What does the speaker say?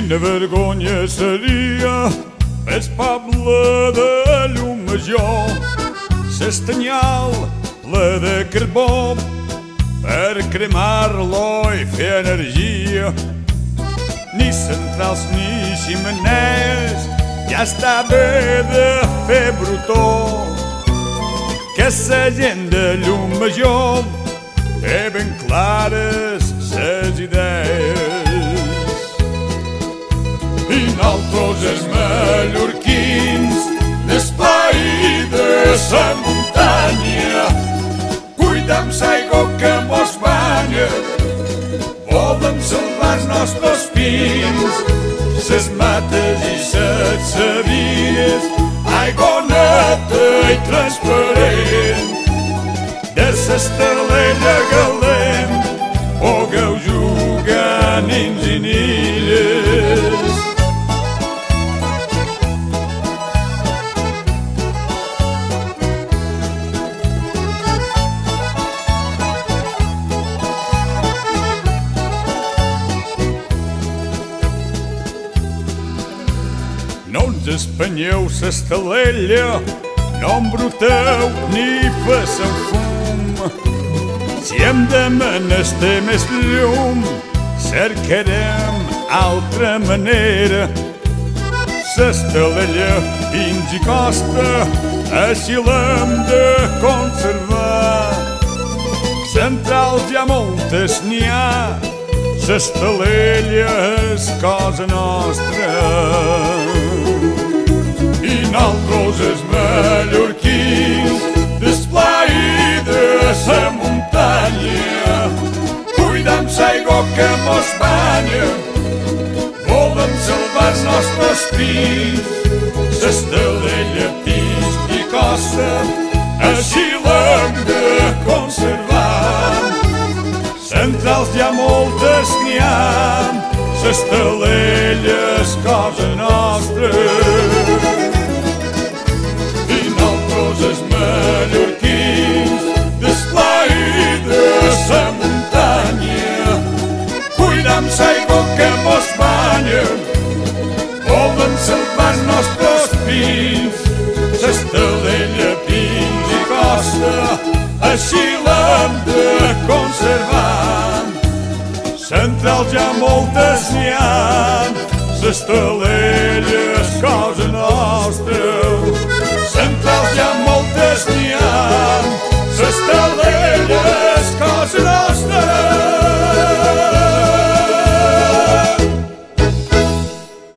Quina vergonya seria el poble de Llumajor, l'estanyal ple de carbó per cremar-lo i fer energia. Ni centrals ni ximenees, ja està bé de fer brutó, que la gent de Llumajor té ben clares ses idees. I nosaltres els mallorquins, l'espai de sa muntanya, cuidem l'aigua que mos banya, volem salvar els nostres pins, ses mates i ses sabies, aigua neta i transparent. De s'estelella galent pugueu jugar nins i nilles. No ens espanyeu s'estelella, no embruteu ni passeu fum. Si hem de menester més llum, cercarem altra manera. S'estelella dins i costa, així l'hem de conservar. Centrals ja moltes n'hi ha, s'estelella és cosa nostra. I nosaltres els mallorquins, d'esplai de sa muntanya, cuidem l'aigua que mos banya, volem salvar els nostres pins, s'estelella pis i costa, així l'hem de conservar. Centrals ja moltes n'hi ha, s'estelella és cosa nostra. I nosaltres els mallorquins, d'esplai de sa muntanya, cuidem l'aigua que mos banya, volem salvar els nostres pins, s'estelella pins i costa, així l'hem de conservar. Centrals ja moltes n'hi ha, s'estelella